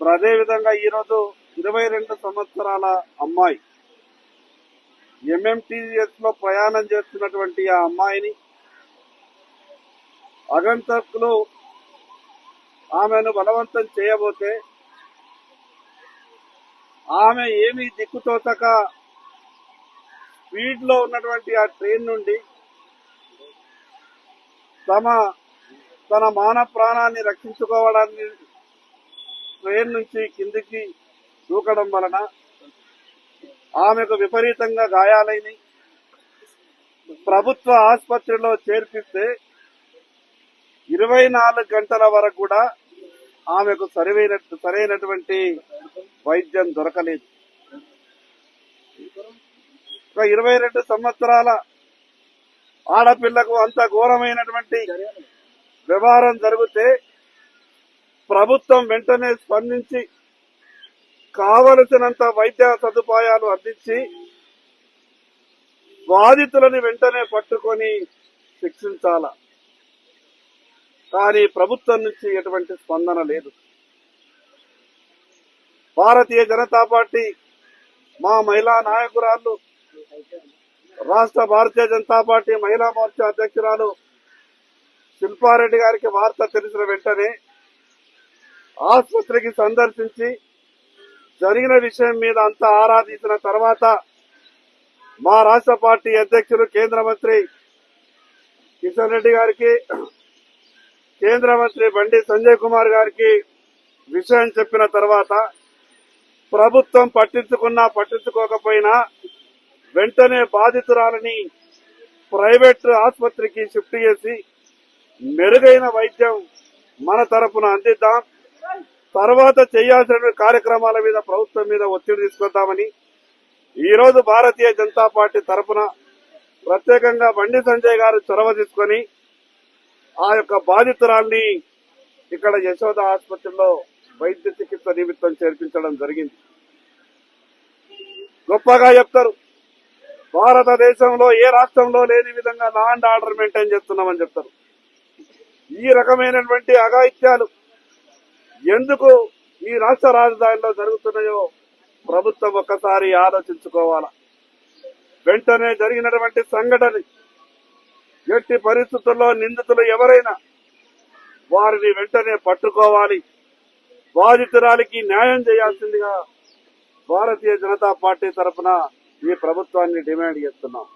అదేవిధంగా ఈరోజు 22 సంవత్సరాల అమ్మాయి ఎంఎంటీఎస్ లో ప్రయాణం చేస్తున్నటువంటి ఆ అమ్మాయిని అగంతకులు ఆమెను బలవంతం చేయబోతే ఆమె ఏమీ దిక్కుతోచక స్పీడ్ లో ఉన్నటువంటి ఆ ట్రైన్ నుండి తన మాన ప్రాణాన్ని రక్షించుకోవడానికి ట్రైన్ నుంచి కిందికి దూకడం వలన ఆమెకు విపరీతంగా గాయాలైనవి. ప్రభుత్వ ఆసుపత్రిలో చేర్పిస్తే 24 గంటల వరకు కూడా ఆమెకు సరైనటువంటి వైద్యం దొరకలేదు. 22 సంవత్సరాల ఆడపిల్లకు అంత ఘోరమైనటువంటి వ్యవహారం జరిగితే ప్రభుత్వం వెంటనే స్పందించి కావలసినంత వైద్య సదుపాయాలు అందించి బాధితులని వెంటనే పట్టుకొని శిక్షించాల. కానీ ప్రభుత్వం నుంచి ఎటువంటి స్పందన లేదు. భారతీయ జనతా పార్టీ మా మహిళా నాయకురాలు, రాష్ట్ర భారతీయ జనతా పార్టీ మహిళా మోర్చా అధ్యక్షురాలు శిల్పారెడ్డి గారికి వార్త తెలిసిన వెంటనే ఆసుపత్రికి సందర్శించి జరిగిన విషయం మీద అంతా ఆరాధించిన తర్వాత మా రాష్ట్ర పార్టీ అధ్యక్షులు కేంద్ర మంత్రి కిషన్ రెడ్డి గారికి, కేంద్ర మంత్రి బండి సంజయ్ కుమార్ గారికి విషయం చెప్పిన తర్వాత ప్రభుత్వం పట్టించుకున్నా పట్టించుకోకపోయినా వెంటనే బాధితురాలని ప్రైవేట్ ఆసుపత్రికి షిఫ్ట్ చేసి మెరుగైన వైద్యం మన తరపున అందిద్దాం, తర్వాత చేయాల్సిన కార్యక్రమాల మీద ప్రభుత్వం మీద ఒత్తిడి తీసుకొద్దామని ఈరోజు భారతీయ జనతా పార్టీ తరపున ప్రత్యేకంగా బండి సంజయ్ గారు చొరవ తీసుకొని ఆ యొక్క బాధితురాల్ని ఇక్కడ యశోద ఆసుపత్రిలో వైద్య చికిత్స నిమిత్తం చేర్పించడం జరిగింది. గొప్పగా చెప్తారు, భారతదేశంలో ఏ రాష్ట్రంలో లేని విధంగా లా అండ్ ఆర్డర్ మెయింటైన్ చేస్తున్నామని చెప్తారు. ఈ రకమైనటువంటి అఘాయిత్యాలు ఎందుకు ఈ రాష్ట్ర రాజధానిలో జరుగుతున్నాయో ప్రభుత్వం ఒక్కసారి ఆలోచించుకోవాలా. వెంటనే జరిగినటువంటి సంఘటన ఎట్టి పరిస్థితుల్లో నిందితులు ఎవరైనా వారిని వెంటనే పట్టుకోవాలి, బాధితురాలికి న్యాయం చేయాల్సిందిగా భారతీయ జనతా పార్టీ తరఫున ఈ ప్రభుత్వాన్ని డిమాండ్ చేస్తున్నాం.